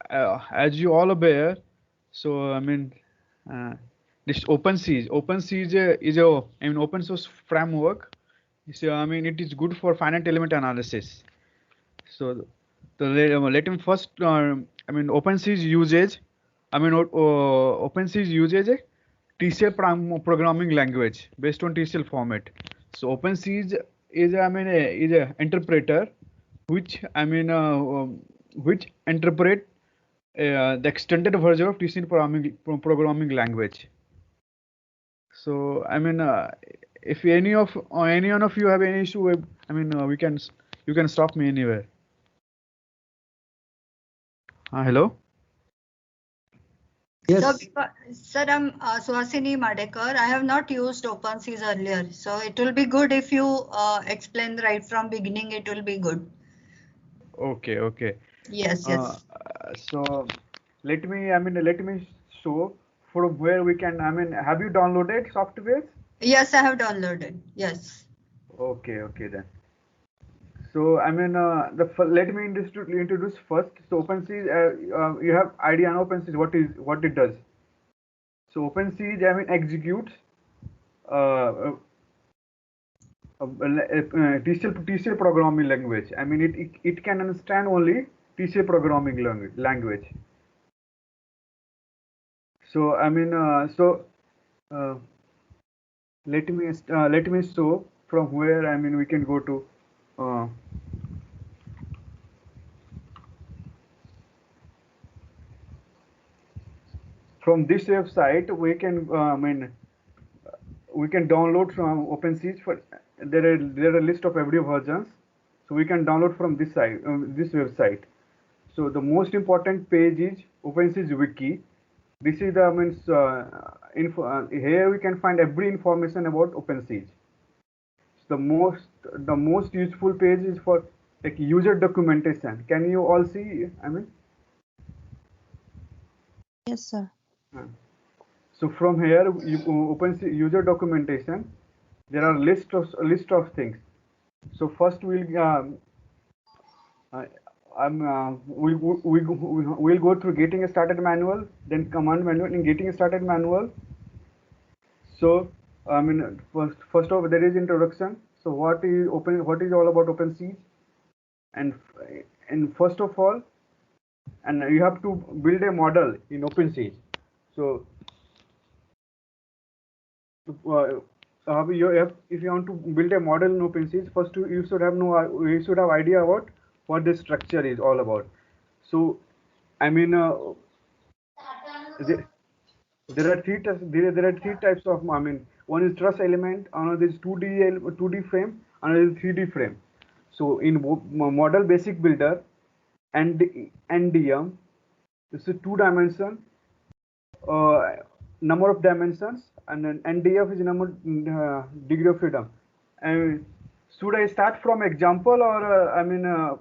as you all aware, so I mean, this OpenSeas is a I mean open source framework. So I mean it is good for finite element analysis. So let him first. I mean OpenSeas usage. I mean OpenSeas uses a TCL programming language based on TCL format. So OpenSeas is is a interpreter which which interpret the extended version of TCL programming language. So if any one of you have any issue, we can you can stop me anywhere. Hello. Yes. Sir, I'm Suhasini Madekar. I have not used OpenSeas earlier, so it will be good if you explain right from beginning. It will be good. Okay. Okay. Yes. Yes. So let me show from where we can. Have you downloaded software? Yes, I have downloaded. Yes. Okay. Okay then. So let me introduce first. So OpenSeas, you have idea on OpenSeas what it does. So OpenSeas executes TCL programming language. It can understand only TCL programming language. So let me show from where we can go to. From this website, we can we can download from OpenSeas. For there are a list of every versions, so we can download from this site, this website. So the most important page is OpenSeas Wiki. This is the here we can find every information about OpenSeas. So the most useful page is for like user documentation. Can you all see? Yes, sir. So from here, you open user documentation. There are list of things. So first we'll we'll go through getting started manual, then command manual. In getting started manual, so first of all there is introduction. So what is all about OpenSeas, and first of all, and you have to build a model in OpenSeas. So if you want to build a model in OpenSeas, first you should have idea about what this structure is all about. So there are three types of one is truss element, another is 2D frame, another is 3D frame. So in model basic builder and NDM, this is 2 dimension number of dimensions, and then NDF is number degree of freedom. And should I start from example, or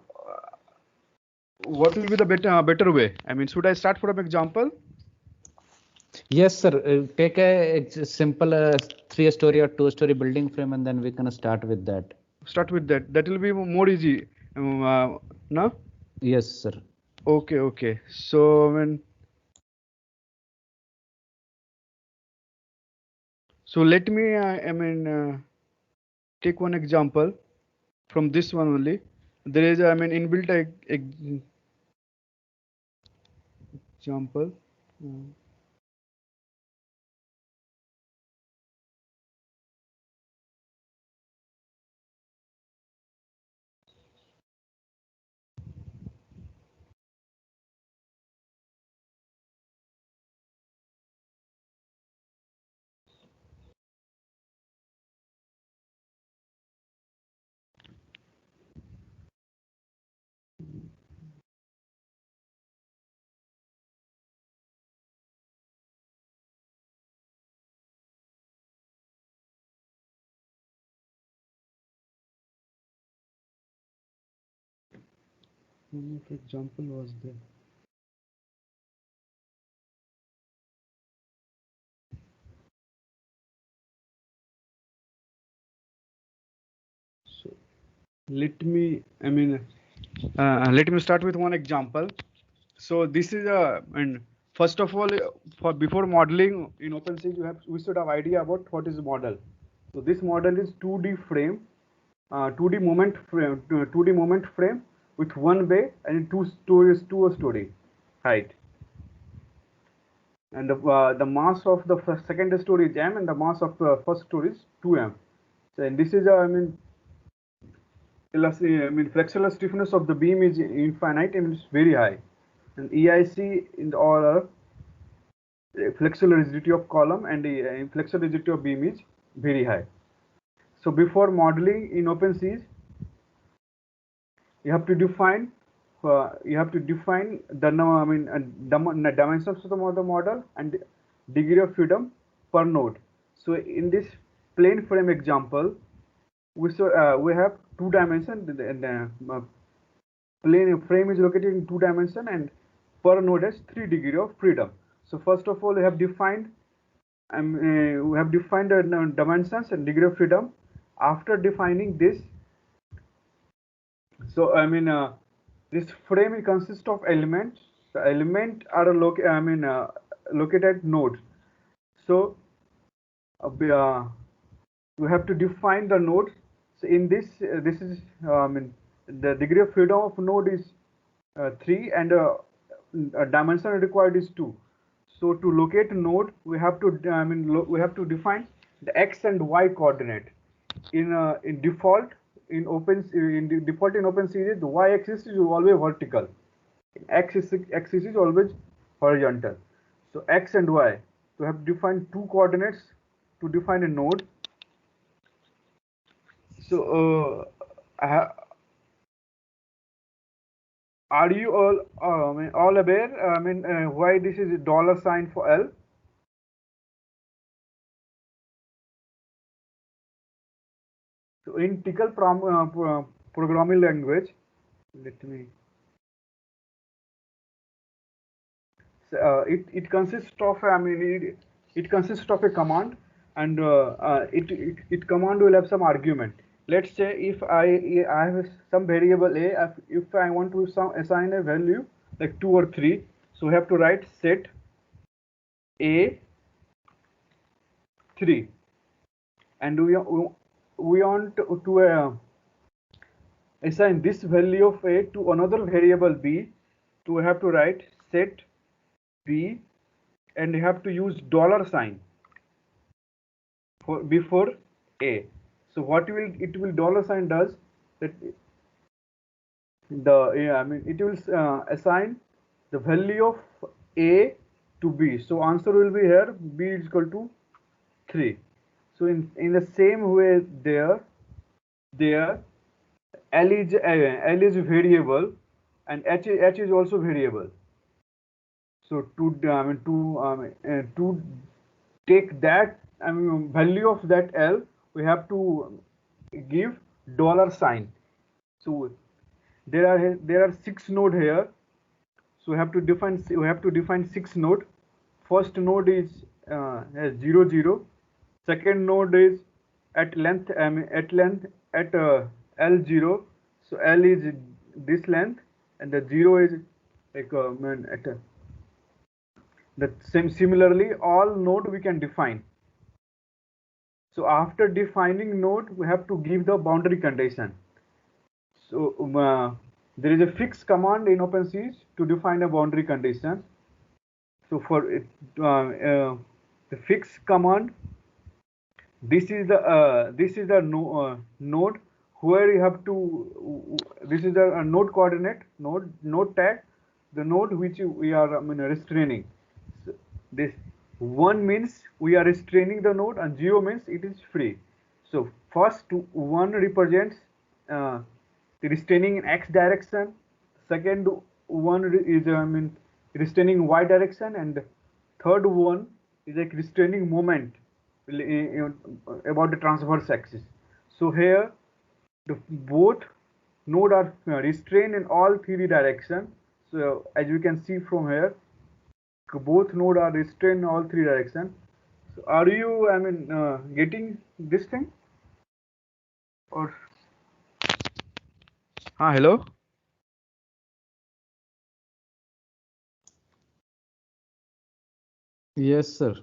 what will be the better way? Should I start from example? Yes, sir. Take a simple 3-story or 2-story building frame, and then we can start with that. Start with that. That will be more easy. No? Yes, sir. Okay. Okay. So so let me take one example from this one only. There is inbuilt example. One of example was there. So let me let me start with one example. So this is and first of all, for before modeling in OpenSea, we should have idea about what is model. So this model is 2D frame, 2D moment frame, 2D moment frame with one bay and two story height. And the mass of the second story is m, and the mass of the first story is 2m. So and this is flexural stiffness of the beam is infinite and it's very high. And EIC in all flexural rigidity of column and the flexural rigidity of beam is very high. So before modeling in OpenSea, you have to define the dimensions of the model and degree of freedom per node. So in this plane frame example, we have 2 dimensions. The plane frame is located in 2 dimensions and per node has 3 degree of freedom. So first of all, we have defined the dimensions and degree of freedom. After defining this, so this frame consists of elements. The elements are located at nodes. So we have to define the nodes. So in this, this is the degree of freedom of node is 3 and a dimension required is 2. So to locate a node, we have to define the x and y coordinate. In default in OpenSea, the y-axis is always vertical. Axis is always horizontal. So x and y. So we have defined 2 coordinates to define a node. So are you all aware? Why this is $sign for L? So in Tcl programming language, let me. So, it consists of it consists of a command, and it command will have some argument. Let's say if I have some variable a, if I want to assign a value like 2 or 3, so we have to write set a 3, and we want to assign this value of a to another variable b. So we have to write set b, and you have to use $sign for before a. So what it will $sign does that it will assign the value of a to b. So answer will be here b is equal to 3. So in the same way there L is variable and h is also variable. So to take that value of that L, we have to give $sign. So there are 6 nodes here. So we have to define 6 nodes. First node is 0 0. Second node is at length at L0. So L is this length and the 0 is like at the same. Similarly, all node we can define. So after defining node, we have to give the boundary condition. So there is a fix command in OpenSea to define a boundary condition. So for it, the fix command, this is the node where you have to. This is the node coordinate, node tag, the node which we are restraining. So this 1 means we are restraining the node and 0 means it is free. So first 1 represents restraining in x direction. Second 1 is restraining in y direction, and third one is like restraining moment about the transverse axis. So here the both node are restrained in all 3 directions. So as you can see from here, both node are restrained in all 3 directions. So are you getting this thing? Or hello? Yes, sir.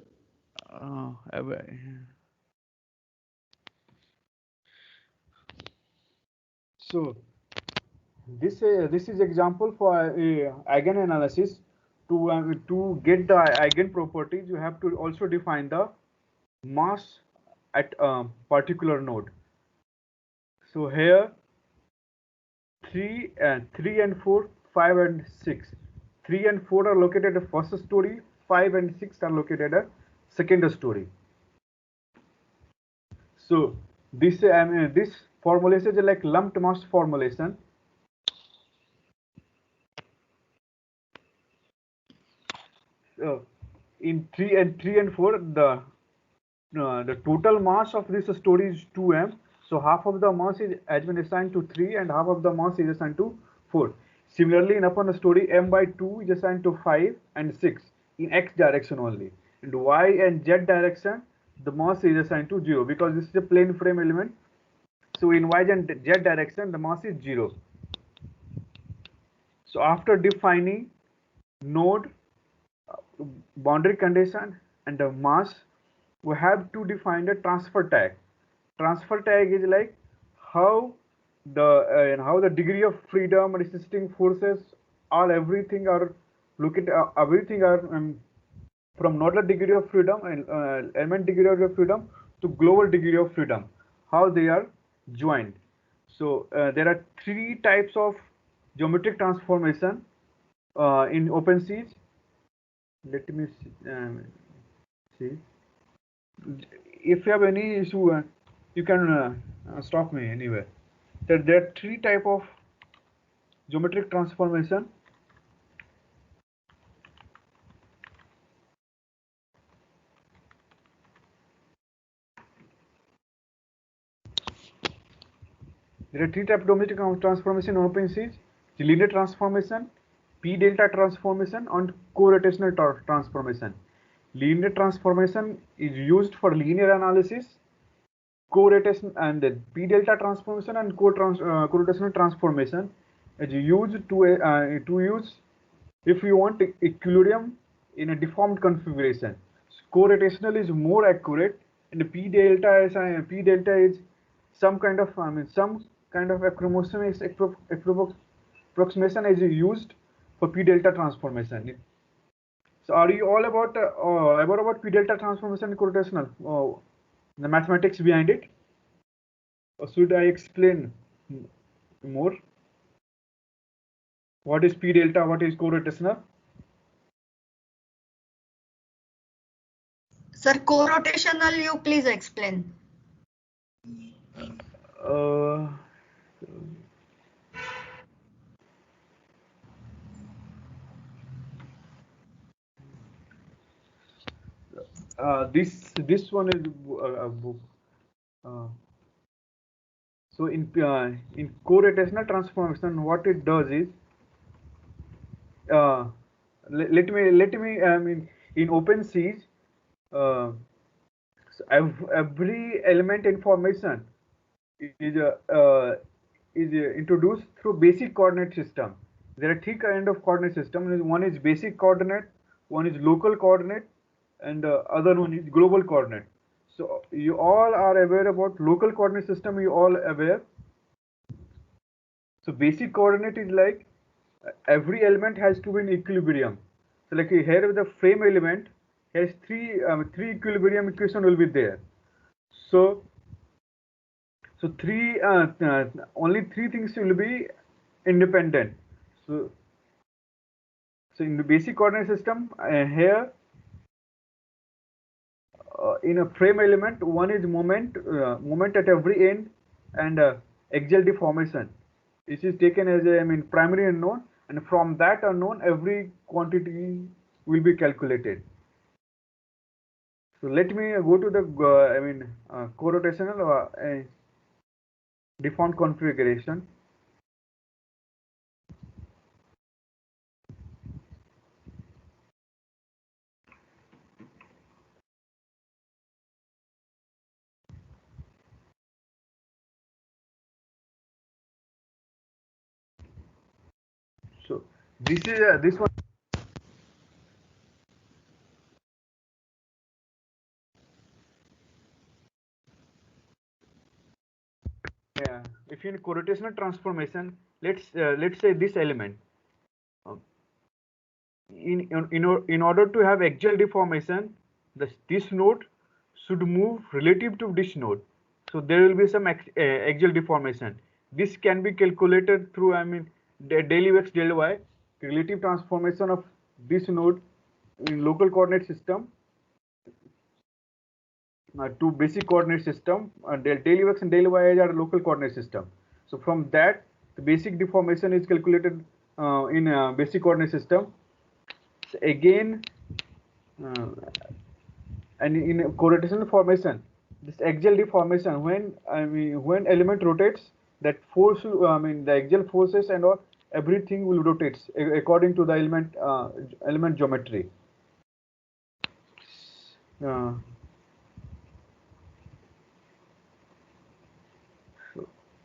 So this is example for eigen analysis. To get the eigen properties, you have to also define the mass at a particular node. So here 3 and 4, 5 and 6. 3 and 4 are located at first story, 5 and 6 are located at second story. So this formulation is like lumped mass formulation. In 3 and 4, the total mass of this story is 2m. So half of the mass has been assigned to 3 and half of the mass is assigned to 4. Similarly, in upon the story, m by 2 is assigned to 5 and 6 in x direction only. And y and z direction, the mass is assigned to 0 because this is a plane frame element. So in y and z direction, the mass is 0. So after defining node, boundary condition and the mass, we have to define the transfer tag. Transfer tag is like how the degree of freedom, resisting forces, all everything are everything are from nodal degree of freedom and element degree of freedom to global degree of freedom, how they are joined. So there are three types of geometric transformation in OpenSees. Let me see. If you have any issue, you can stop me anywhere. There are three type of geometric transformation. There are three type of geometric transformation in OpenSees: the linear transformation, p-delta transformation, and co-rotational transformation. Linear transformation is used for linear analysis. Co-rotation and the p-delta transformation and co-rotational transformation is used to use if you want equilibrium in a deformed configuration. Co-rotational is more accurate, and p-delta is some kind of approximation is used for p-delta transformation. So are you all about p-delta transformation and co-rotational? The mathematics behind it? Or should I explain more? What is p-delta? What is co-rotational? Sir, co-rotational, you please explain. This one is a book. So in co-rotational transformation, what it does is let me in OpenSees, so every element information is introduced through basic coordinate system. There are three kind of coordinate system. One is basic coordinate, one is local coordinate, and other one is global coordinate. So you all are aware about local coordinate system. You all aware. So basic coordinate is like every element has to be in equilibrium. So like here the frame element has three equilibrium equation will be there. So three only three things will be independent. So in the basic coordinate system here in a frame element, one is moment at every end, and axial deformation. This is taken as a primary unknown, and from that unknown every quantity will be calculated. So let me go to the co-rotational deformed configuration. So this one if in co-rotational transformation, let's say this element, in order to have axial deformation, this node should move relative to this node. So there will be some axial deformation. This can be calculated through, I mean, del u x del y, relative transformation of this node in local coordinate system to basic coordinate system. Del u x and del y are local coordinate system. So from that, the basic deformation is calculated in basic coordinate system. So again, and in co-rotational formation, this axial deformation, when element rotates, that force, the axial forces and all, everything will rotate according to the element geometry.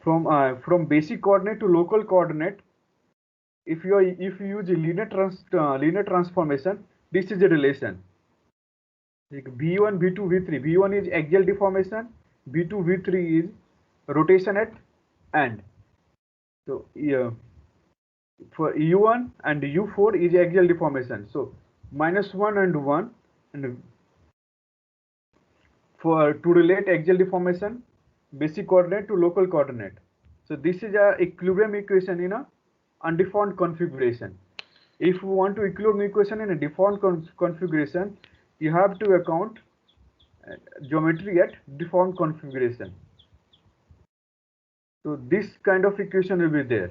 From basic coordinate to local coordinate, if you use a linear transformation, this is a relation. Like V1, V2, V3. V1 is axial deformation. V2, V3 is rotation at end. So for U1 and U4 is axial deformation. So -1 and 1, and to relate axial deformation, basic coordinate to local coordinate. So this is a equilibrium equation in a undeformed configuration. If we want to equilibrium equation in a deformed configuration, you have to account geometry at deformed configuration. So this kind of equation will be there.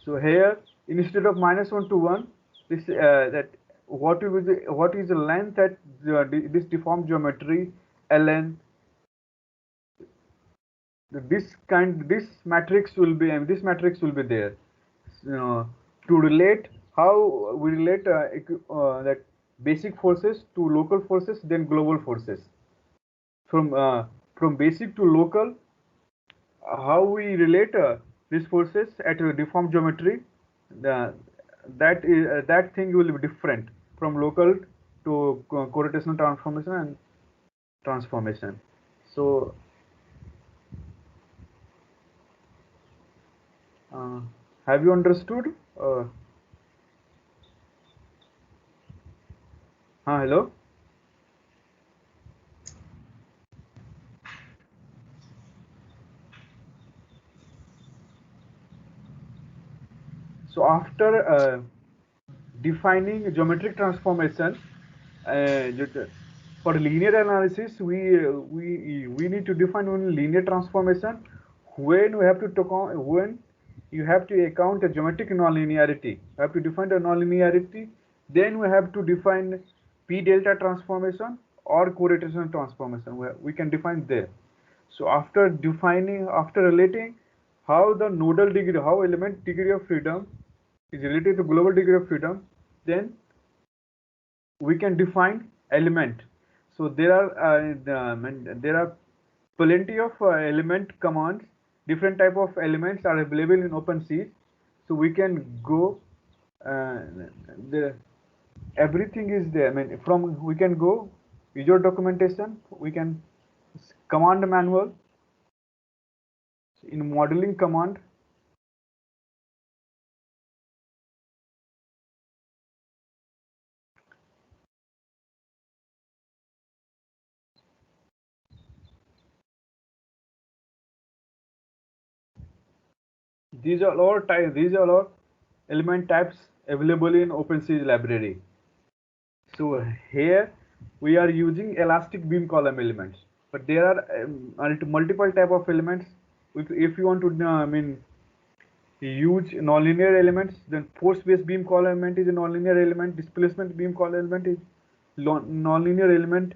So here, instead of -1 to 1, this what is the length at this deformed geometry, ln. This matrix will be, this matrix will be there. To relate how we relate that basic forces to local forces, then global forces. From basic to local, how we relate these forces at a deformed geometry, that thing will be different from local to co-rotational transformation and transformation. So have you understood? Hello. So after defining geometric transformation, for linear analysis, we need to define only linear transformation when we have to when you have to account a geometric nonlinearity. You have to define the nonlinearity. Then we have to define p delta transformation or co-rotational transformation. We can define there. So after relating how the nodal degree, how element degree of freedom is related to global degree of freedom, then we can define element. So there are plenty of element commands. Different type of elements are available in OpenSea. So we can go. Everything is there. We can go Visual documentation. We can command manual. In modeling command, these are all element types available in OpenSea library. So here we are using elastic beam column elements, but there are multiple type of elements. If you want to use nonlinear elements, then force-based beam column element is a nonlinear element. Displacement beam column element is nonlinear element.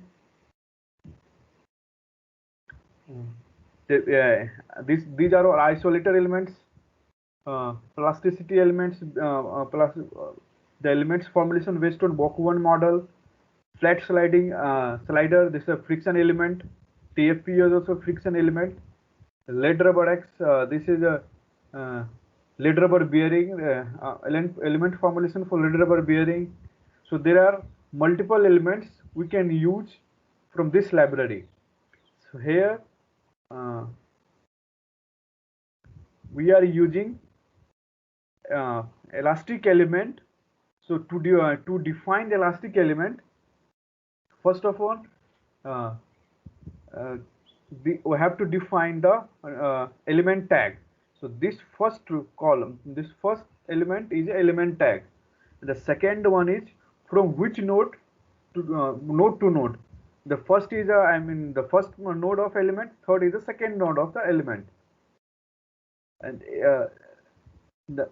These are all isolator elements, plasticity elements, the elements formulation based on Boku-1 model, flat sliding slider. This is a friction element. TFP is also friction element. Lead rubber X. This is a lead rubber bearing element formulation for lead rubber bearing. So there are multiple elements we can use from this library. So here we are using elastic element. So to define the elastic element, first of all, uh, we have to define the element tag. So this first column, this first element is element tag. The second one is from which node to node. The first is the first node of element. Third is the second node of the element. And the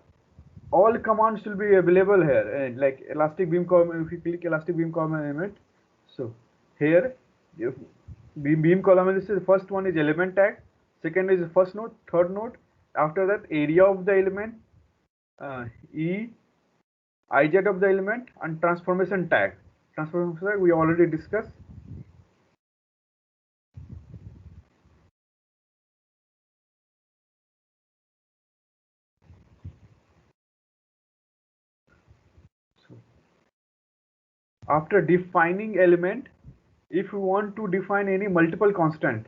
all commands will be available here, and like elastic beam column. If you click elastic beam column element, so here beam column analysis, the first one is element tag, second is the first node, third node. After that, area of the element, E, IZ of the element, and transformation tag. Transformation tag we already discussed. So after defining element, if you want to define any multiple constant,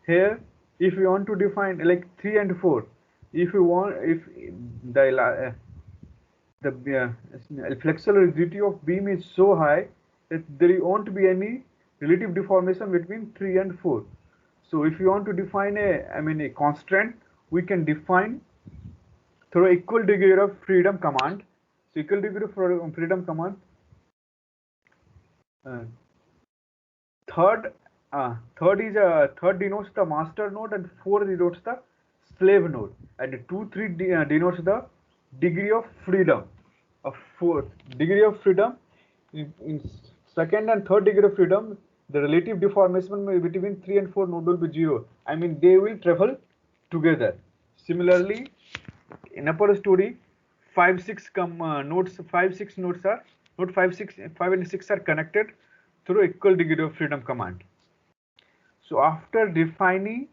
here if you want to define like 3 and 4, if you want, if the flexural rigidity of beam is so high that there won't be any relative deformation between 3 and 4. So if you want to define a constraint, we can define through equal degree of freedom command. So equal degree of freedom command. Third denotes the master node, and 4 denotes the slave node, and 2, 3 denotes the degree of freedom. Of fourth degree of freedom, in second and third degree of freedom, the relative deformation between 3 and 4 node will be 0. I mean, they will travel together. Similarly, in upper story, 5, 6 nodes, 5, 6 nodes are node 5, 6, 5 and 6 are connected through equal degree of freedom command. So after defining,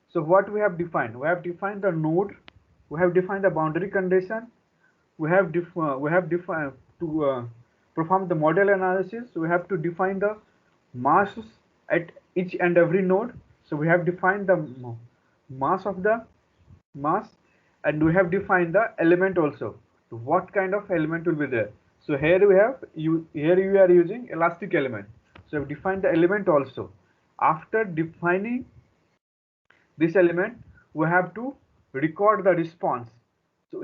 so what we have defined? We have defined the node, we have defined the boundary condition, we have defined to perform the model analysis. We have to define the mass at each and every node. So we have defined the mass of the mass, and we have defined the element also. So what kind of element will be there? So here we have here you are using elastic element. So we defined the element also. After defining this element, we have to record the response. So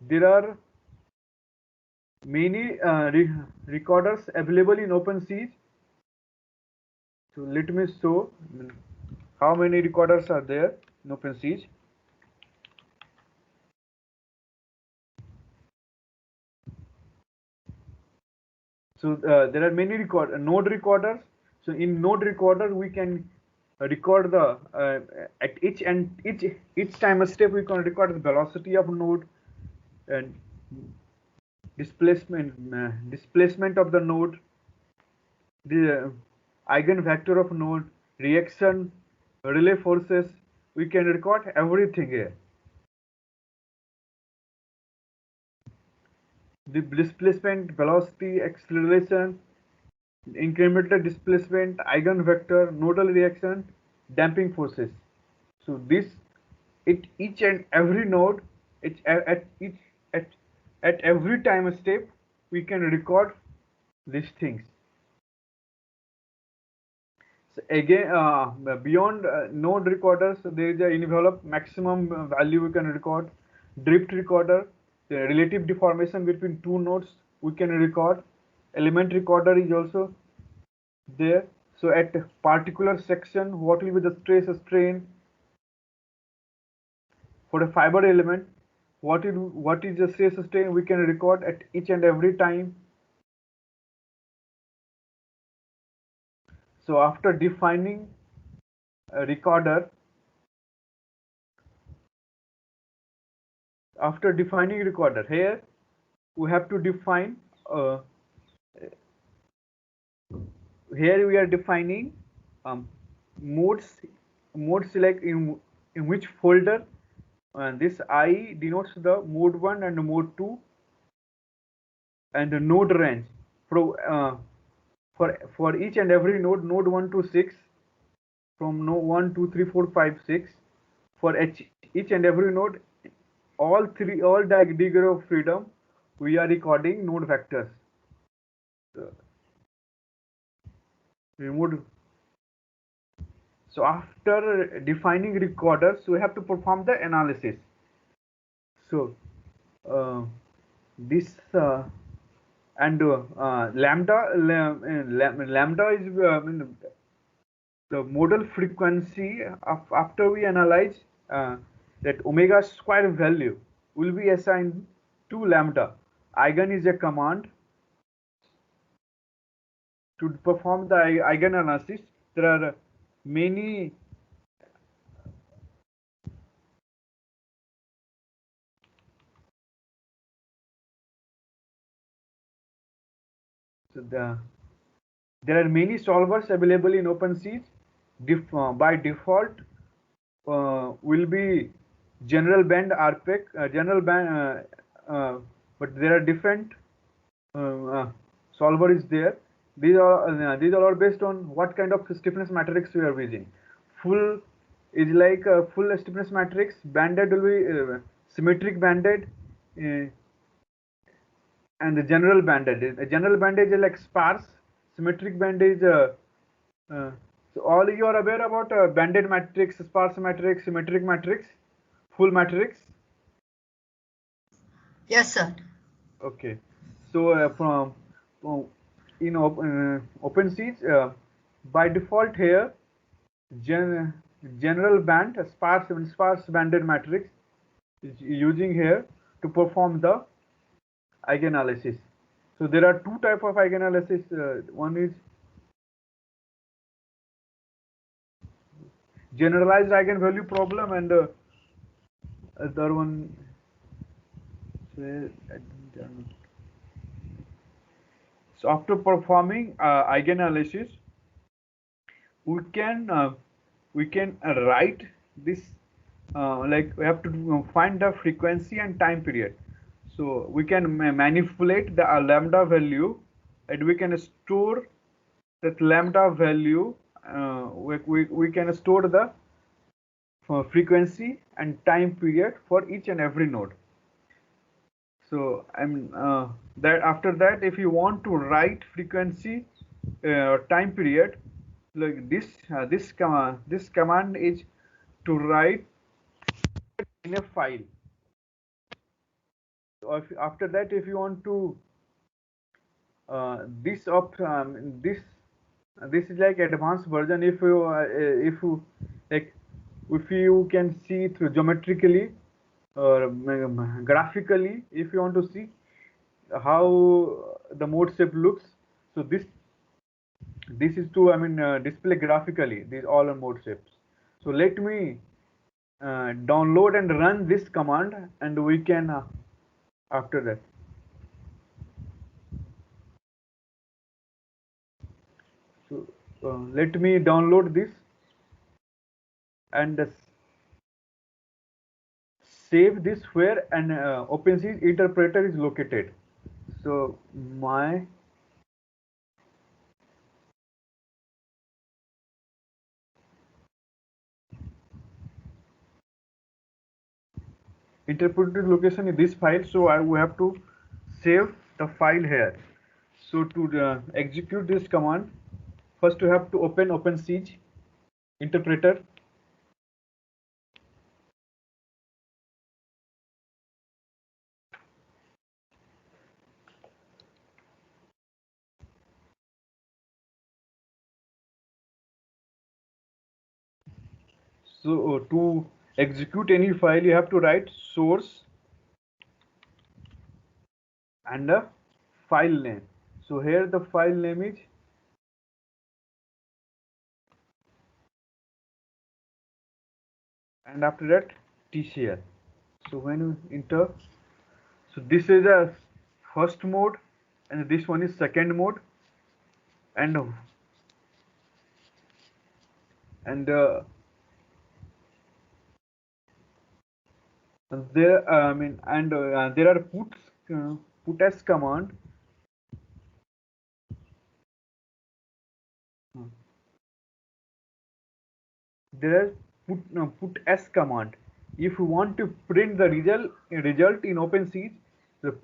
there are many recorders available in OpenSiege. So let me show how many recorders are there in OpenSiege. So there are many node recorders. So in node recorder, we can record the at each time step we can record the velocity of node and displacement of the node, the eigenvector of node, reaction, relay forces. We can record everything here. The displacement, velocity, acceleration, incremental displacement, eigenvector, nodal reaction, damping forces. So this, each and every node, at every time step, we can record these things. So again, beyond node recorders, there is a envelope maximum value we can record. Drift recorder, the relative deformation between two nodes we can record. Element recorder is also there. So at particular section, what will be the stress strain for a fiber element? What is the stress strain we can record at each and every time. So after defining a recorder, here we have to define here we are defining modes select in which folder, and this I denotes the mode 1 and mode 2, and the node range for each and every node 1 to 6, from node 1 2 3 4 5 6. for each and every node, all degree of freedom, we are recording node vectors. Removed. So after defining recorders, we have to perform the analysis. So this and lambda is the modal frequency after we analyze that omega square value will be assigned to lambda. Eigen is a command to perform the eigen analysis. There are many there are many solvers available in OpenSeas. By default will be general band RPEC, general band, but there are different solver is there. These are all based on what kind of stiffness matrix we are using. Full is like a full stiffness matrix. Banded will be symmetric banded, and the general banded. General banded is like sparse. Symmetric banded is so all you are aware about banded matrix, sparse matrix, symmetric matrix, full matrix. Yes, sir. Okay. So from in OpenSeas, by default here, general band, sparse banded matrix is using here to perform the eigenanalysis. So there are two type of eigenanalysis. One is generalized eigenvalue problem, and other one. So after performing eigenanalysis, we can write this like we have to find the frequency and time period. So we can manipulate the lambda value, and we can store that lambda value. We can store the frequency and time period for each and every node. So that after that, if you want to write frequency or time period, like this command is to write in a file. So after that, if you want to this is like advanced version. If you like, if you can see through geometrically or graphically, if you want to see how the mode shape looks, so this is to display graphically these all are mode shapes. So let me download and run this command, and we can after that. So let me download this and save this where an OpenSeas interpreter is located. So my interpreter location is this file, so I will have to save the file here. So to execute this command, first you have to open OpenSeas interpreter. So to execute any file, you have to write source and a file name. So here the file name is and after that TCL. So when you enter, so this is a first mode and this one is second mode, and there there are put as command. There are put s command. If we want to print the result in OpenSeed,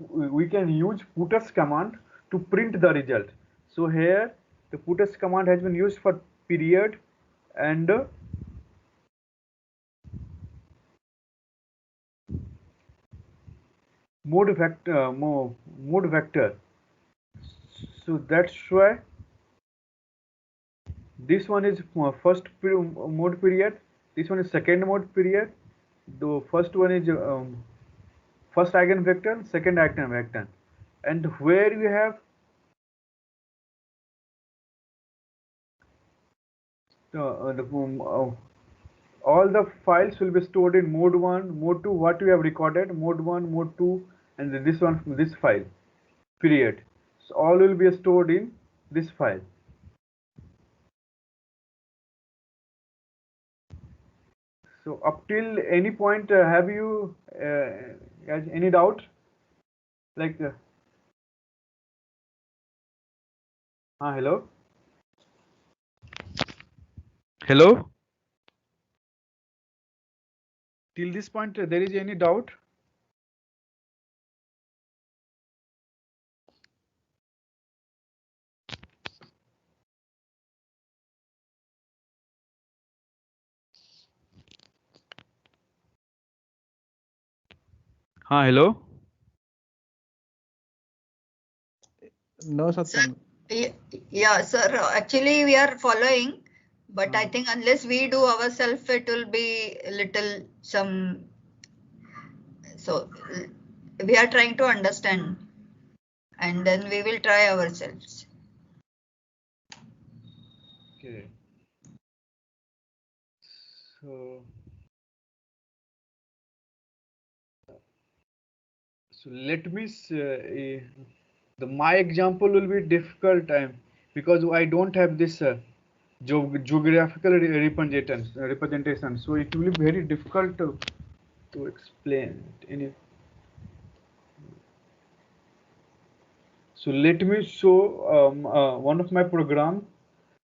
we can use puts command to print the result. So here the puts command has been used for period and mode vector. So that's why this one is first mode period, this one is second mode period. The first one is first eigenvector, second eigenvector, and where you have all the files will be stored in mode 1, mode 2, what you have recorded, mode 1, mode 2, and this one, this file, period. So all will be stored in this file. So up till any point, have you guys any doubt? Like, hello? Hello? Till this point, there is any doubt? Hello? No, Sir, Satyam. yeah, sir. Actually, we are following, but I think unless we do ourselves, it will be a little some. So we are trying to understand, and then we will try ourselves. Okay. So let me my example will be difficult time because I don't have this geographical representation, so it will be very difficult to explain so let me show one of my program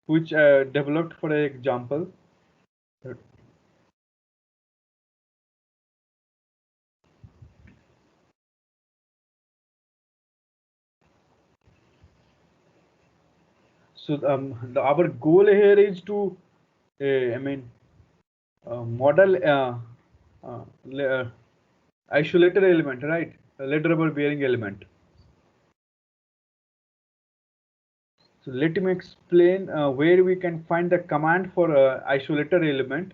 which I developed for an example. So our goal here is to model isolated element, right? A lead rubber bearing element. So let me explain where we can find the command for isolated element.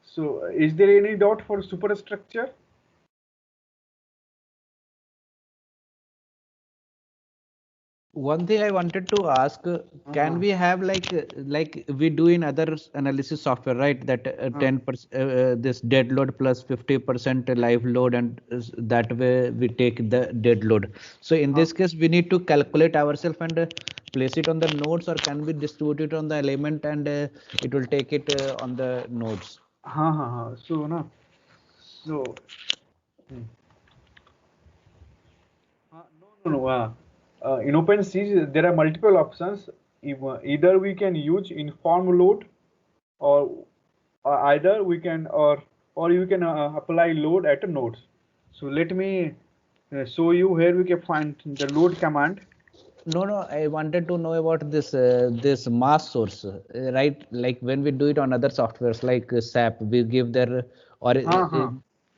So is there any doubt for superstructure? One thing I wanted to ask, can we have like we do in other analysis software, right? That 10% this dead load plus 50% live load, and that way we take the dead load. So in this case, we need to calculate ourselves and place it on the nodes, or can we distribute it on the element and it will take it on the nodes? So no. So no. In OpenSea, there are multiple options. Either we can use inform load, or either we can or you can apply load at nodes. So let me show you where we can find the load command. No, I wanted to know about this mass source, right? Like when we do it on other softwares like SAP, we give there, or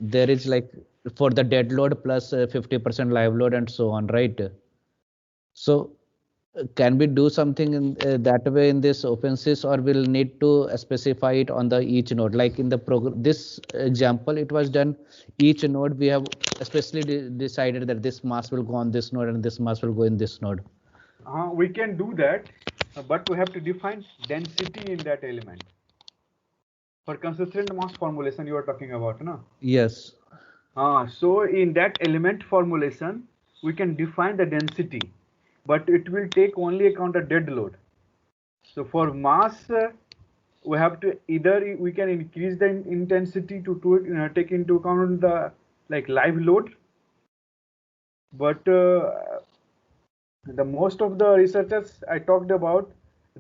there is like for the dead load plus 50% live load and so on, right? So can we do something in that way in this OpenSys, or we'll need to specify it on the each node? Like in the program, this example, it was done each node. We have especially decided that this mass will go on this node and this mass will go in this node. We can do that, but we have to define density in that element. For consistent mass formulation you are talking about, no? Yes. So in that element formulation, we can define the density, but it will take only account of dead load. So for mass, we have to either we can increase the intensity to take into account the like live load, but the most of the researchers I talked about,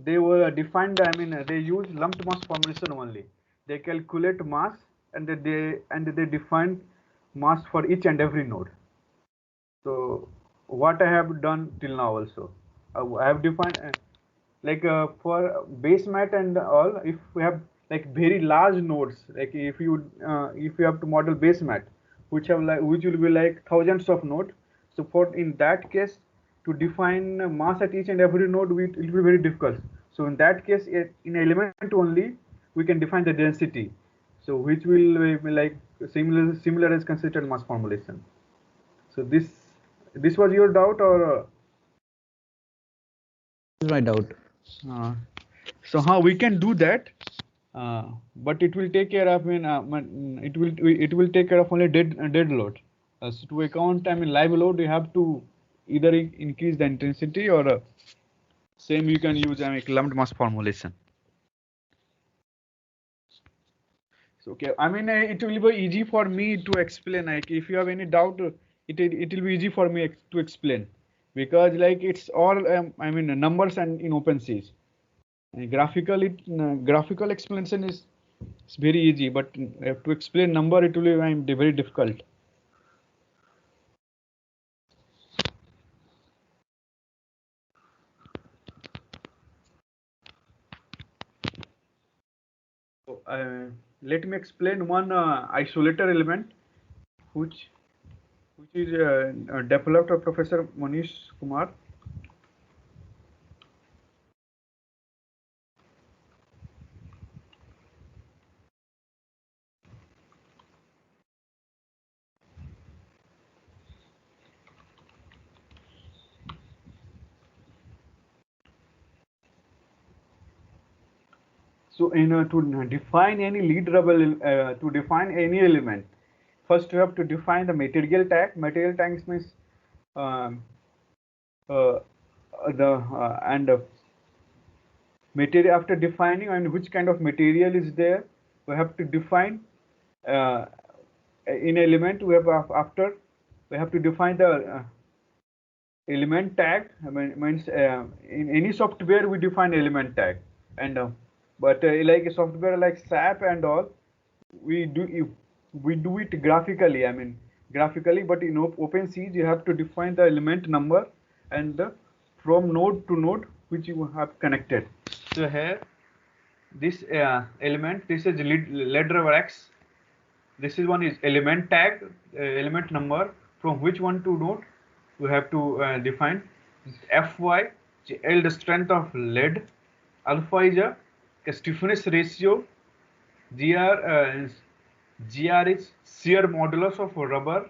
they were defined. I mean, they use lumped mass formulation only. they calculate mass, and they define mass for each and every node. So what I have done till now also, I have defined for base mat and all. If we have like very large nodes, like if you have to model base mat, which will be like thousands of nodes. So for in that case, to define mass at each and every node, it will be very difficult. So in that case, in element only, we can define the density. So which will be like similar as consistent mass formulation. So this was your doubt, or This is my doubt. So how we can do that, but it will take care of it will take care of only dead load. So to account live load, you have to either increase the intensity, or same you can use lumped mass formulation. So okay, it will be easy for me to explain. Like if you have any doubt, it will be easy for me to explain, because like it's all numbers and in OpenSees. Graphical explanation is very easy, but to explain number, it will be very difficult. So, let me explain one isolator element, which is developed by Professor Manish Kumar. So to define any lead rebel, to define any element, first you have to define the material tag. Material tags means um, uh, material. After defining which kind of material is there, we have to define uh, in element. After we have to define the element tag. Means in any software we define element tag, and but like a software like SAP and all, we do it graphically. Graphically, but in OpenSeas you have to define the element number and from node to node which you have connected. So here this element, this is lead driver X. This is one is element tag, element number, from which one to node we have to define. Fy, L the strength of lead, alpha is a stiffness ratio, Gr is shear modulus of rubber,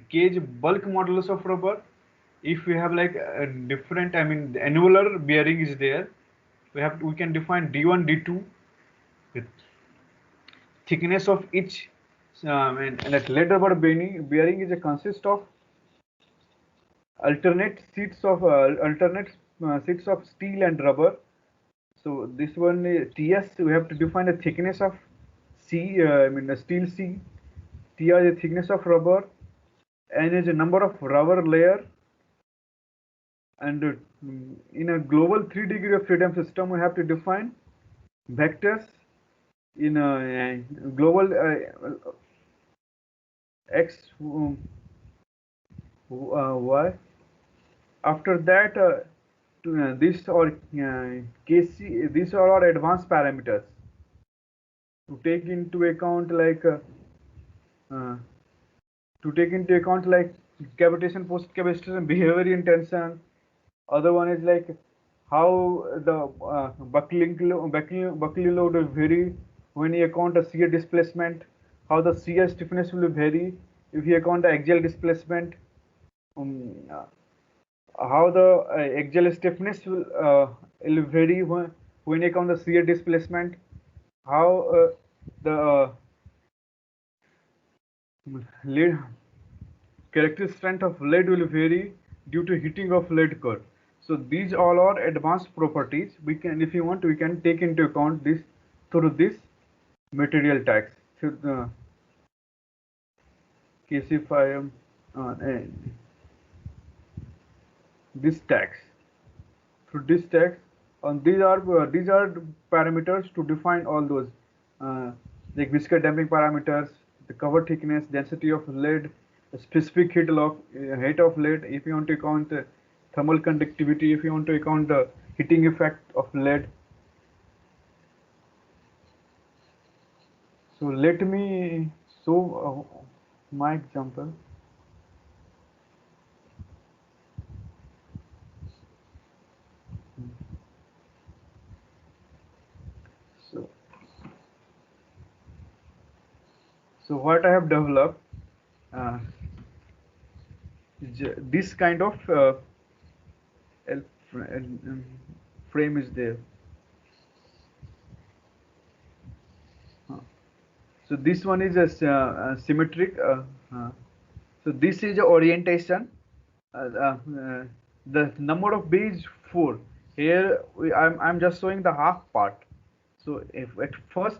K is bulk modulus of rubber. If we have like a different, the annular bearing is there, we can define D1, D2 with thickness of each, and that lead rubber bearing is a consist of alternate sheets of steel and rubber. So this one TS, we have to define the thickness of the steel C. TR is the thickness of rubber, N is the number of rubber layer, and in a global 3 degree of freedom system we have to define vectors in a global X, Y. After that, this or KC, these are all advanced parameters to take into account cavitation, post cavitation, behavior in tension. Other one is like how the buckling load will vary when you account the shear displacement, how the shear stiffness will vary if you account the axial displacement, how the axial stiffness will vary when you count the shear displacement, how the lead characteristic strength of lead will vary due to heating of lead core. So these all are advanced properties. We can, if you want, we can take into account this through this material tags. So KC5 this tags. Through this tags, and these are parameters to define all those like viscous damping parameters, the cover thickness, density of lead, the specific height of lead. If you want to count thermal conductivity, if you want to count the heating effect of lead. So let me show my example. So what I have developed, uh, this kind of frame is there. So this one is a symmetric. So this is a orientation. The number of bays is 4. Here I'm just showing the half part. So if at first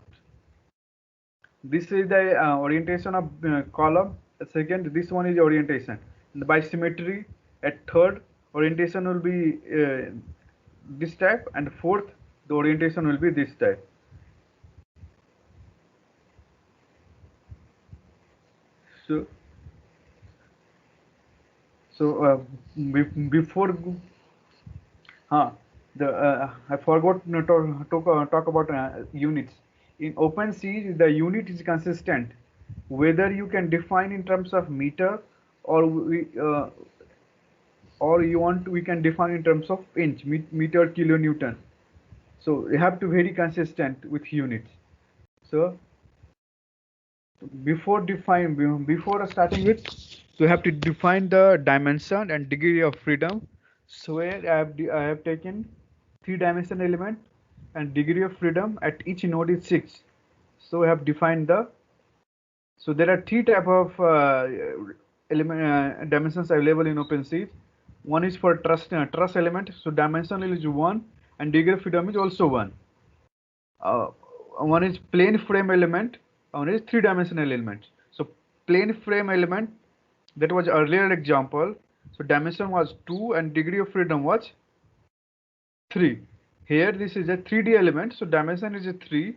this is the orientation of column. Second, this one is orientation. And by symmetry, at third, orientation will be this type, and fourth, the orientation will be this type. So before I forgot to talk about units. In OpenSea, the unit is consistent. Whether you can define in terms of meter, or we can define in terms of inch, meter, kilonewton. So you have to very consistent with units. So before starting with, so you have to define the dimension and degree of freedom. So here I have taken 3-dimension element, and degree of freedom at each node is 6. So we have defined so there are 3 type of dimensions available in OpenSea. One is for truss element, so dimension is 1, and degree of freedom is also 1. One is plane frame element, one is 3-dimensional element. So plane frame element, that was earlier example. So dimension was 2 and degree of freedom was 3. Here this is a 3D element, so dimension is a 3.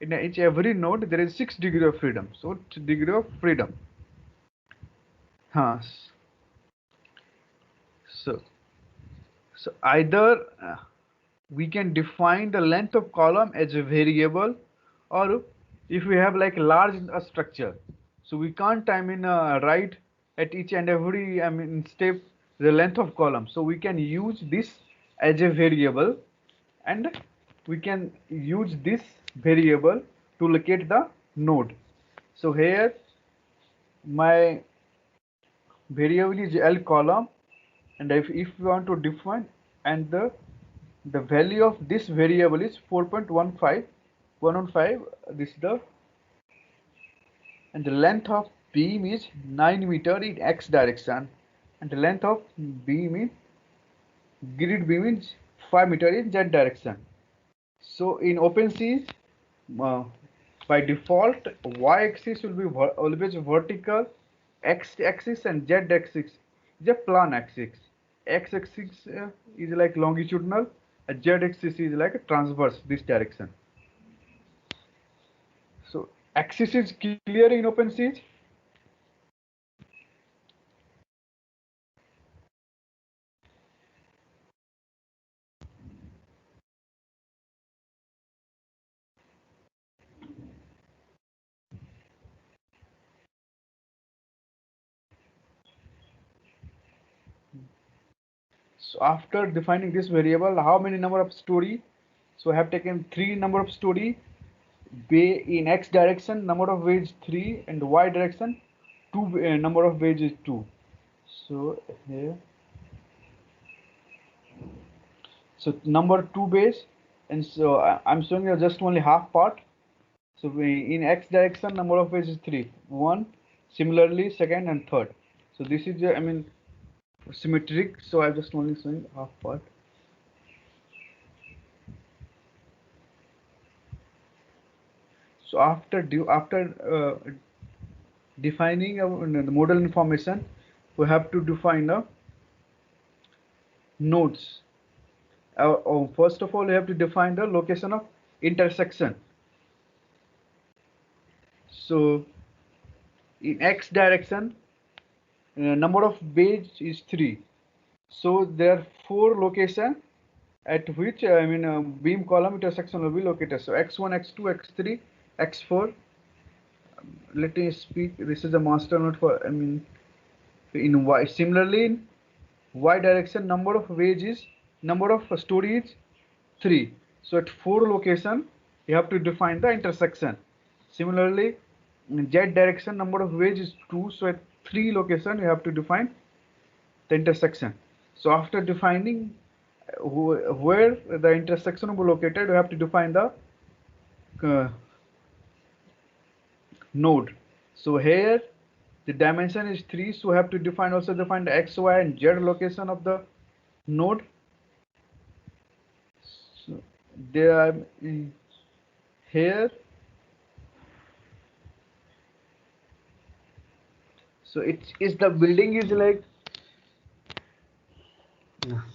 In each every node there is 6 degree of freedom. So degree of freedom. So either we can define the length of column as a variable, or if we have like large structure, so we can't write at each and every step the length of column. So we can use this as a variable, and we can use this variable to locate the node. So here my variable is L column, and if we want to define, and the value of this variable is 4.15, this is and the length of beam is 9 meter in x direction, and the length of beam is grid beam is 5 meter in z direction. So in OpenSea, by default, y-axis will be always vertical, x-axis and z-axis is a plan axis. X-axis is like longitudinal, and z-axis is like a transverse, this direction. So axis is clear in OpenSea. So after defining this variable, how many number of story? So I have taken 3 number of story. In x direction, number of ways 3, and y direction 2, number of ways is 2. So here, so number 2 base, and so I'm showing you just only half part. So in x direction, number of ways is 3, 1. Similarly, second and third. So this is symmetric. So I'm just only showing half part. So after defining the model information, we have to define the nodes. First of all, we have to define the location of intersection. So in x direction, number of ways is 3. So there are 4 locations at which beam column intersection will be located. So x1, x2, x3, x4. Let me speak. This is a master node for in y. Similarly, in y direction, number of ways is number of story is 3. So at 4 location, you have to define the intersection. Similarly, in z direction, number of ways is 2. So at 3 location, you have to define the intersection. So after defining where the intersection will be located, you have to define the node. So here the dimension is 3, so we have to define the x, y, and z location of the node. So there are here. So it is the building is like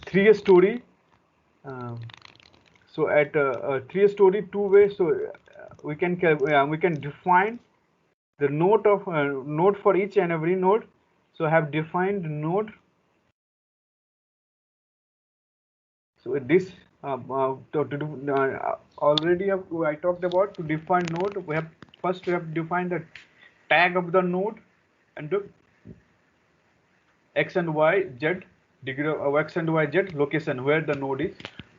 3-story. So at 3-story, 2-way. So we can define the node of node for each and every node. So I have defined node. So this already I talked about to define node. We have defined the tag of the node and the x and y z degree of x and y z location where the node is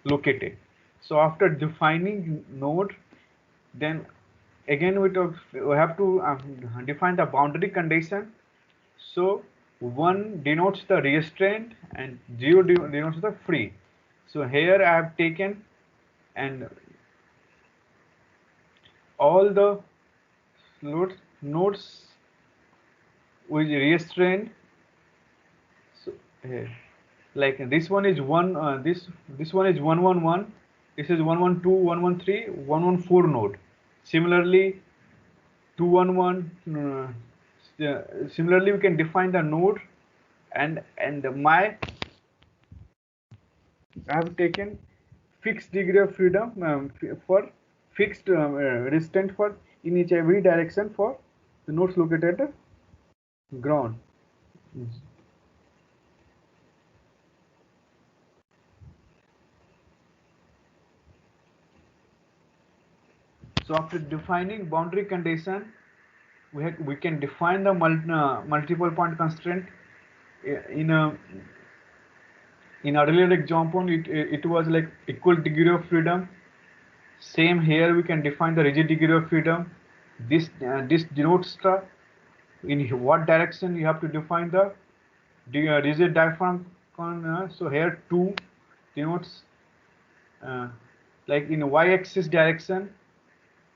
located. So after defining node, then again we have to define the boundary condition. So 1 denotes the restraint and 0 denotes the free. So here I have taken and all the nodes with restraint. So here, like this one is this one is 111. This is 112, 113, 114 node. Similarly, 211. Similarly, we can define the node, and I have taken fixed degree of freedom for fixed restraint for in each every direction for the nodes located at the ground. So after defining boundary condition, we can define the multiple point constraint. In earlier example, it was like equal degree of freedom. Same here, we can define the rigid degree of freedom. This denotes the in what direction you have to define the rigid diaphragm. So here 2 denotes like in y-axis direction,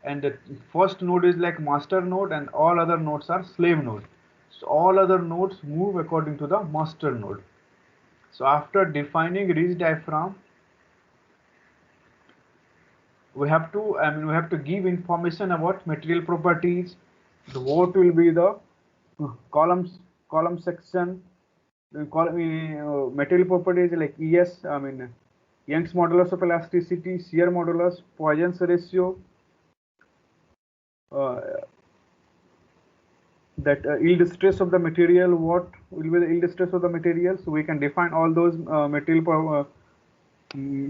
and the first node is like master node and all other nodes are slave node. So all other nodes move according to the master node. So after defining rigid diaphragm, we have to give information about material properties. What will be the column section, material properties like ES, Young's modulus of elasticity, shear modulus, Poisson's ratio, that yield stress of the material, what will be the yield stress of the material. So we can define all those material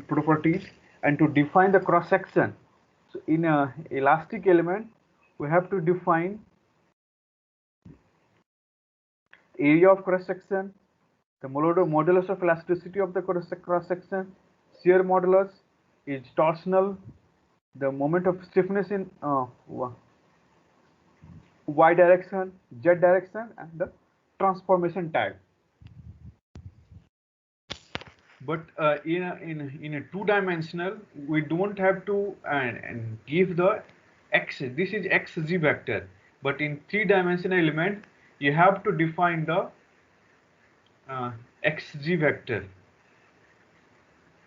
properties, and to define the cross section. So in a elastic element, we have to define area of cross section, the modulus of elasticity of the cross section, shear modulus is torsional, the moment of stiffness in y direction, z direction, and the transformation tag. But in a 2-dimensional, we don't have to give the x. This is xz vector. But in 3-dimensional element, you have to define the xg vector.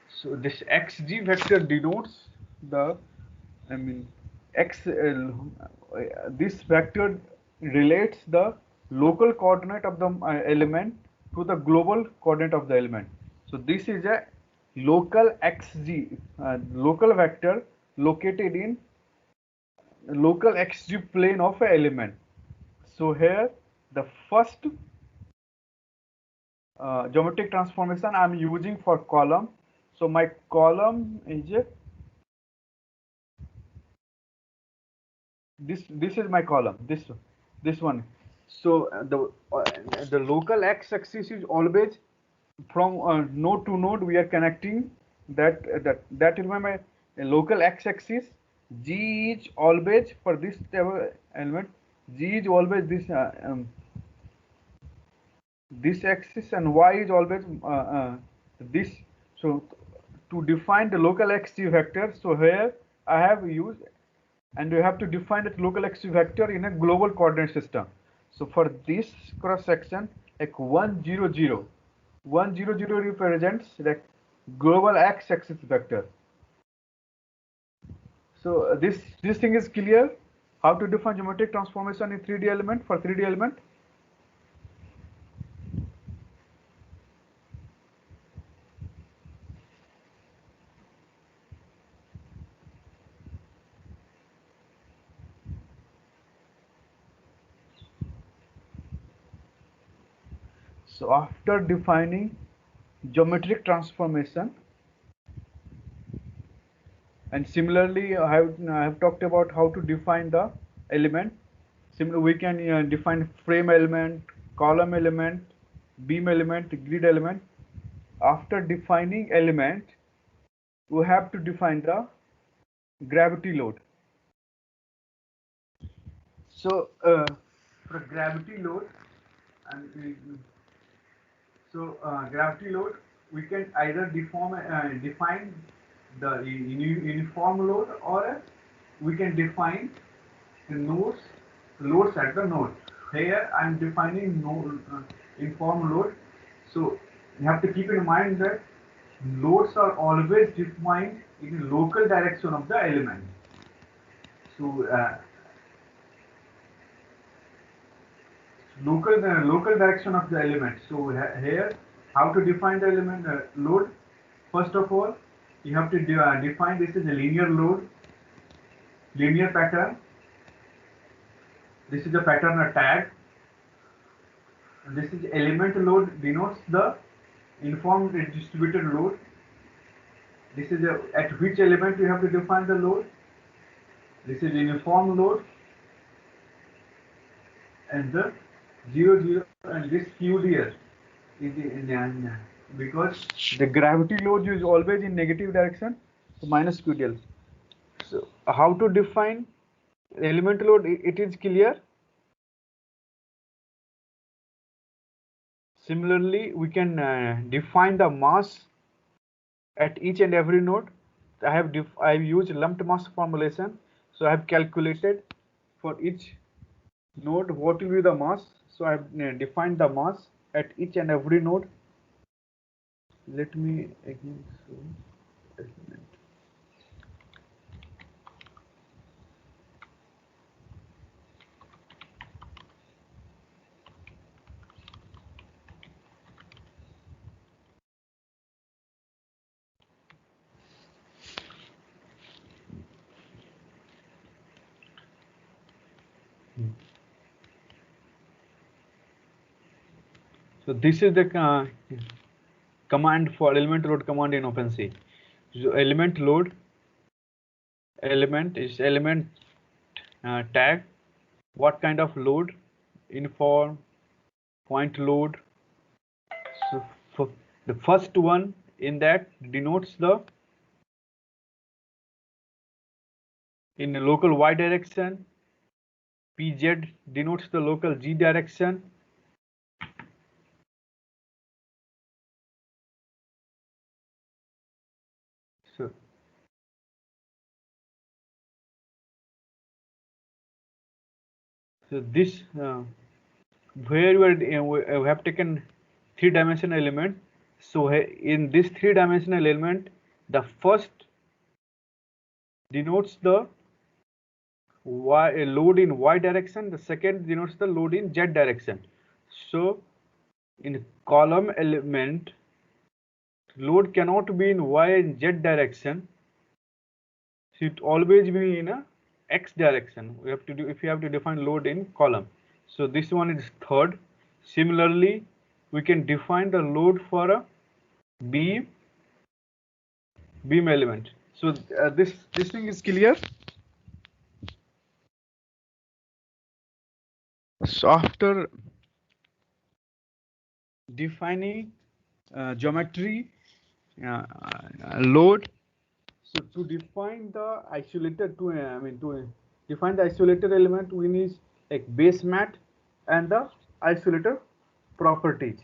So this xg vector denotes the this vector relates the local coordinate of the element to the global coordinate of the element. So this is a local xg local vector located in local XY plane of an element. So here the first geometric transformation I'm using for column. So my column is this is my column, this one. So the local x-axis is always from node to node we are connecting that is my local x-axis. G is always for this element, G is always this axis, and Y is always this. So to define the local XY vector, so here I have used, and you have to define that local XY vector in a global coordinate system. So for this cross section, like 1 0 0 represents the global x-axis vector. So this thing is clear, how to define geometric transformation in 3D element for 3D element. So after defining geometric transformation, and similarly I have talked about how to define the element. Similarly, we can define frame element, column element, beam element, grid element. After defining element, we have to define the gravity load. So for gravity load, gravity load, we can either define the uniform load, or we can define the loads at the node. Here I am defining uniform load. So you have to keep in mind that loads are always defined in the local direction of the element. So local direction of the element. So here, how to define the element load? First of all, you have to define this is a linear load, linear pattern. This is the pattern a tag. And this is element load, denotes the uniform distributed load. This is at which element you have to define the load. This is uniform load, and the 0 0, and this Q here is because the gravity load is always in negative direction, so minus QDL. So how to define element load? It is clear. Similarly, we can define the mass at each and every node. I have used lumped mass formulation. So I have calculated for each node what will be the mass. So I have defined the mass at each and every node. Let me again show element. So this is the command for element load command in OpenCV. So element load, element is element tag. What kind of load? Uniform, point load. So for the first one in that denotes the in the local y direction. PZ denotes the local g direction. So this where we have taken three-dimensional element. So in this three-dimensional element, the first denotes the load in y direction. The second denotes the load in z direction. So in column element, load cannot be in y and z direction. So it always be in a x direction. We have to do, if you have to define load in column. So this one is third. Similarly, we can define the load for a beam element. So this thing is clear. So after defining geometry, load, so to define the isolated to define the isolated element, we need like base mat and the isolator properties.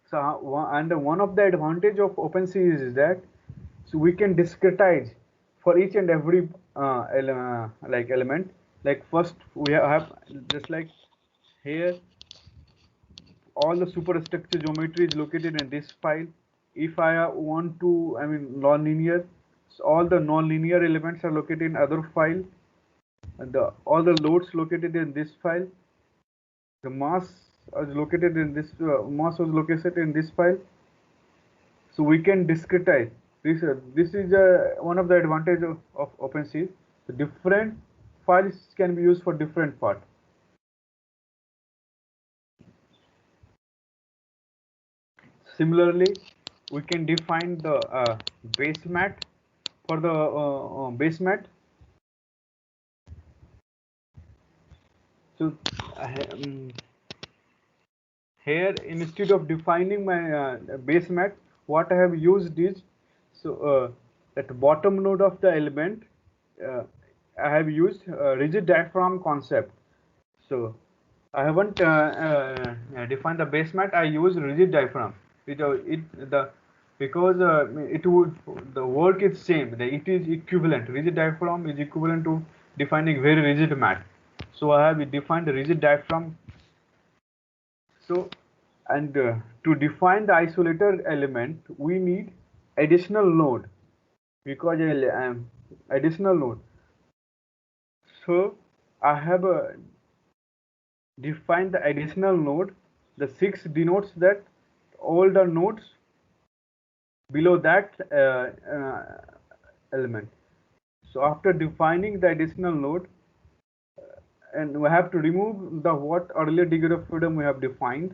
So and one of the advantage of OpenCV is that so we can discretize for each and every like element. Like first we have just like here all the superstructure geometry is located in this file. If I want to, non-linear, so all the non-linear elements are located in other file. And all the loads located in this file. The mass is located in this. Mass was located in this file. So we can discretize. This is one of the advantages of OpenCV. The different files can be used for different part. Similarly, we can define the base mat for the base mat. So here instead of defining my base mat, what I have used is at the bottom node of the element, I have used rigid diaphragm concept. So I haven't defined the base mat. I use rigid diaphragm. Because the work is same. It is equivalent. Rigid diaphragm is equivalent to defining very rigid mat. So I have defined the rigid diaphragm. So and to define the isolator element, we need additional node because additional node. So I have defined the additional node. The 6 denotes that all the nodes below that element. So after defining the additional node, and we have to remove the what earlier degree of freedom we have defined,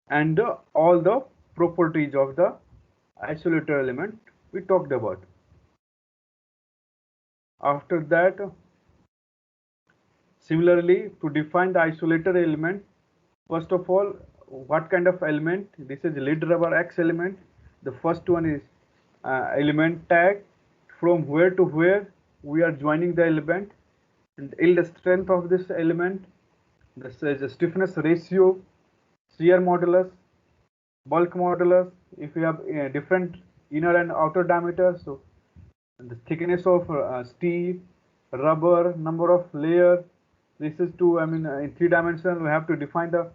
and all the properties of the isolator element we talked about. After that, similarly, to define the isolator element, first of all, what kind of element? This is lead rubber X element. The first one is element tag, from where to where we are joining the element, and yield strength of this element. This is the stiffness ratio, shear modulus, bulk modulus. If you have different inner and outer diameter, so the thickness of steel, rubber, number of layers. This is to, in 3 dimensions, we have to define the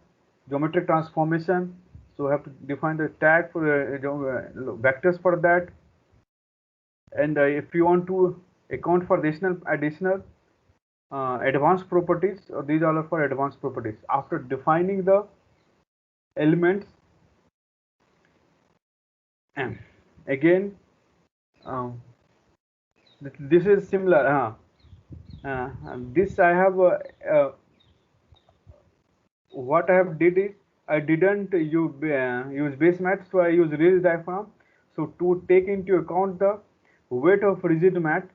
geometric transformation. So we have to define the tag for vectors for that. And if you want to account for additional advanced properties, these are for advanced properties. After defining the elements, again, this is similar. This I have what I have did is I didn't use base mat, so I use rigid diaphragm. So to take into account the weight of rigid mat,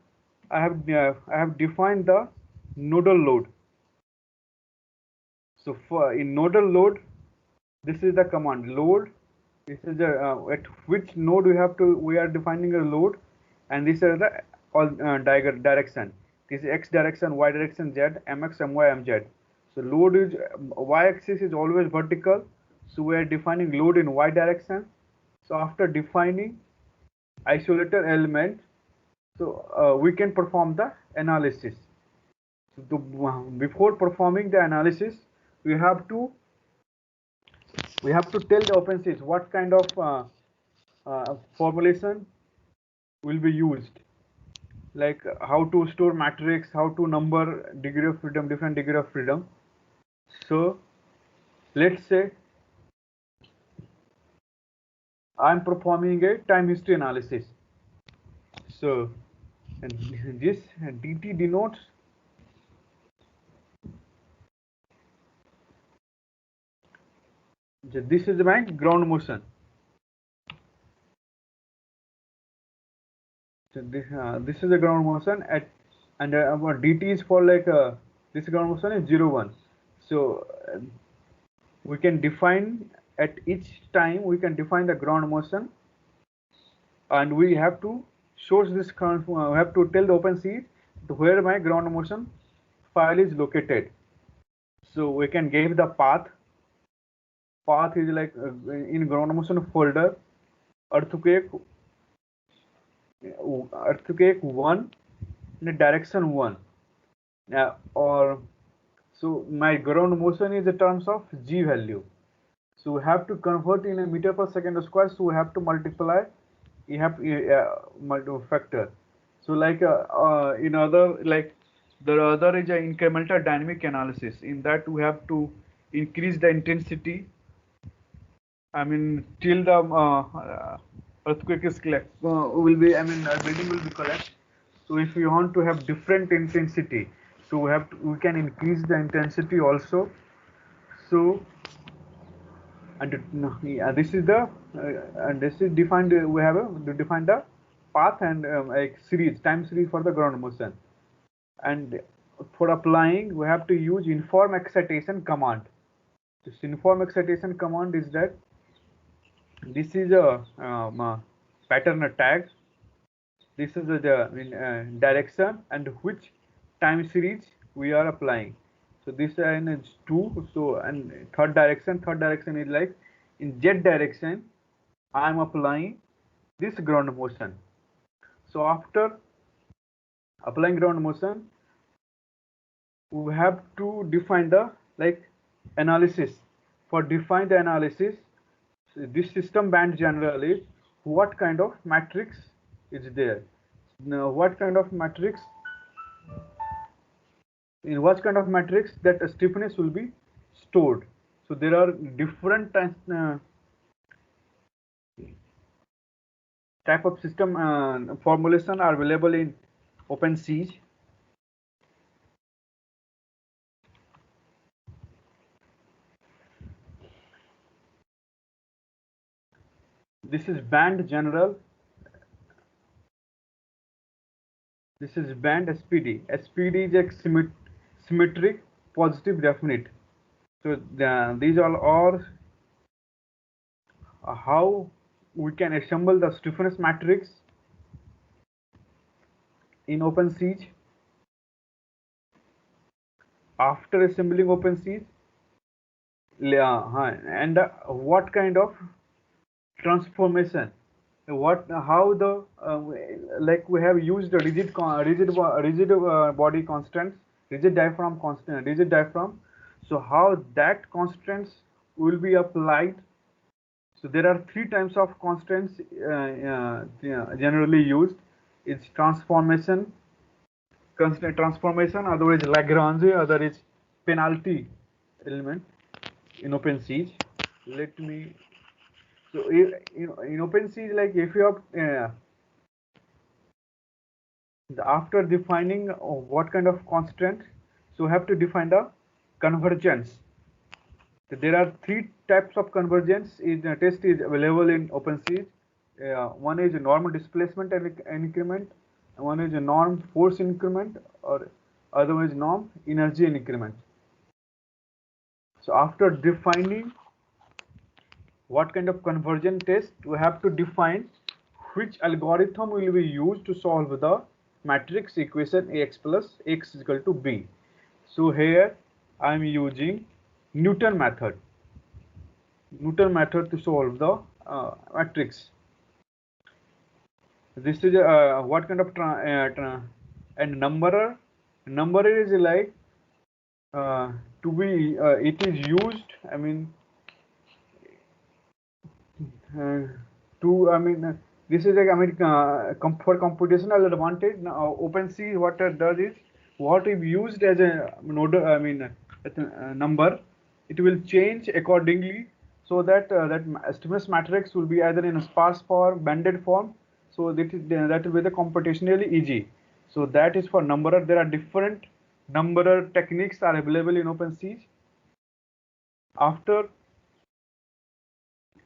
I have defined the nodal load. So for in nodal load, this is the command load. This is the at which node we are defining a load, and these are the all direction. This is x direction, y direction, z, mx, my, mz. So load is y-axis is always vertical, so we are defining load in y direction. So after defining isolator element, so we can perform the analysis. So before performing the analysis, we have to tell the OpenCV what kind of formulation will be used, like how to store matrix, how to number degree of freedom, different degree of freedom. So let's say I'm performing a time history analysis. So this dt denotes this is my ground motion. So this is the ground motion at, and dt is for like this ground motion is 0 1. So we can define at each time we can define the ground motion, and we have to source this ground. We have to tell the OpenCV where my ground motion file is located. So we can give the path. Path is like in ground motion folder earthquake 1 in direction 1, or so my ground motion is in terms of g value. So we have to convert in a meter per second square. So we have to multiply. You have factor. So like in other, like the other is an incremental dynamic analysis. In that we have to increase the intensity. I mean till the earthquake is collect will be. I mean building will be collapsed. So if you want to have different intensity, so we can increase the intensity also. So and this is the and this is defined. We have to define the path and like time series for the ground motion. And for applying, we have to use inform excitation command. This inform excitation command is that this is a pattern tag. This is the direction and which time series we are applying. So this is 2. So and third direction is like in z direction I am applying this ground motion. So after applying ground motion, we have to define the like analysis. For define the analysis, so this system band generally what kind of matrix is there. Now what kind of matrix, in what kind of matrix that stiffness will be stored. So there are different type of system formulation are available in OpenCV. This is band general. This is band SPD. SPD is a symmetric positive definite. So these are how we can assemble the stiffness matrix in OpenCV. After assembling OpenCV, and what kind of transformation, how the like we have used the rigid body constants, rigid diaphragm. So how that constants will be applied. So there are 3 types of constants generally used. It's transformation, constant transformation, other is Lagrange, other is penalty element in OpenCV. Let me. So in OpenCV, like if you have after defining what kind of constant, so you have to define the convergence. So there are 3 types of convergence. Test is available in OpenCV. One is a normal displacement increment, one is a norm force increment, or otherwise norm energy increment. So after defining what kind of convergence test, we have to define which algorithm will be used to solve the matrix equation Ax plus x is equal to b. So here I am using Newton method to solve the matrix. This is what kind of and numberer is like to be it is used, I mean to this is like for computational advantage. Now OpenSea what it does is what we've used as a node, number, it will change accordingly, so that stimulus matrix will be either in a sparse form, banded form. So that will be the computationally easy. So that is for numberer. There are different numberer techniques are available in OpenSea. After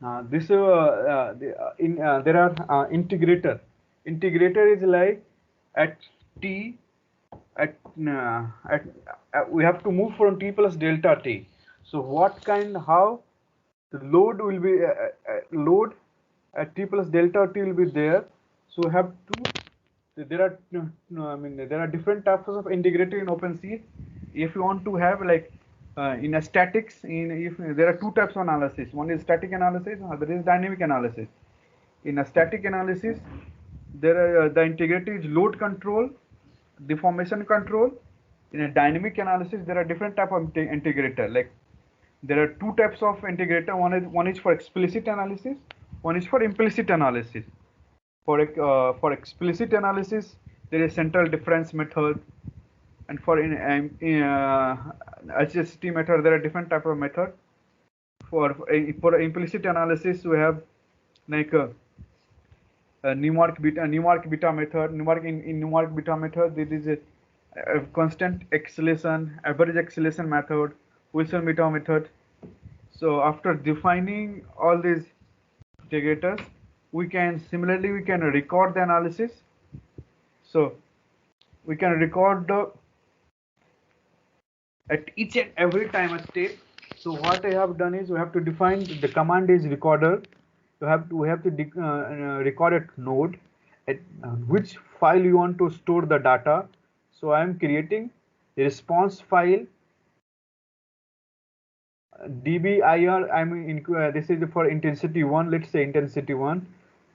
there are integrator. Integrator is like at t we have to move from t plus delta t. So how the load will be load at t plus delta t will be there. So we have to there are different types of integrator in OpenSea. If you want to have like in a statics, if there are two types of analysis, one is static analysis, other is dynamic analysis. In a static analysis, there are the integrator is load control, deformation control. In a dynamic analysis, there are different type of integrator. Like there are two types of integrator. One is for explicit analysis, one is for implicit analysis. For explicit analysis, there is central difference method, and for HST method, there are different type of method. For implicit analysis, we have like numeric beta method. Numeric beta method, there is a constant acceleration, average acceleration method, Wilson beta method. So after defining all these integrators, we can record the analysis. So we can record at each and every time a step. So what I have done is we have to define the command is recorder. We have to record a node at which file you want to store the data. So I am creating a response file dbir. This is for intensity 1. Let's say intensity 1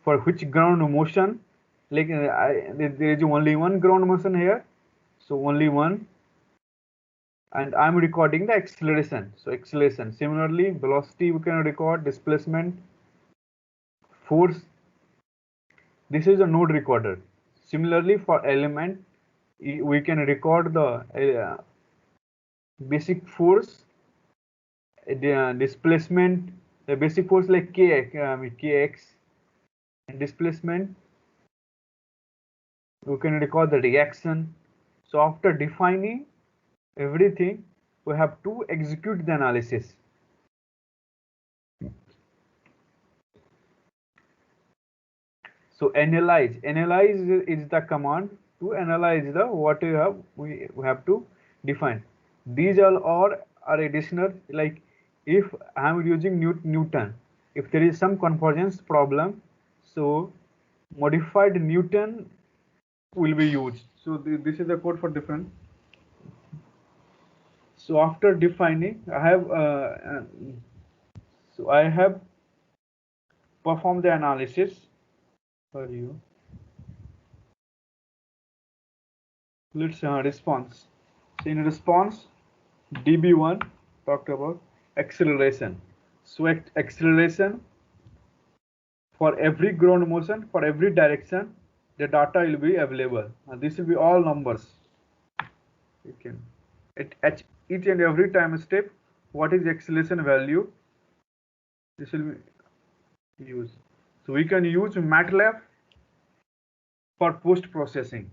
for which ground motion, like there is only one ground motion here, so only one, and I'm recording the acceleration. So acceleration, similarly velocity we can record, displacement, force. This is a node recorder. Similarly for element, we can record the basic force, the displacement, the basic force like kx, and displacement. We can record the reaction. So after defining everything, we have to execute the analysis. So analyze is the command to analyze the what we have to define. These all are additional, like if I am using Newton, if there is some convergence problem, so modified Newton will be used. So this is the code for different. So after defining, I have performed the analysis for you. Let's response. So in response, db1 talked about acceleration. So acceleration for every ground motion, for every direction, the data will be available, and this will be all numbers. You can at each and every time step, what is the acceleration value? This will be used. So we can use MATLAB for post processing.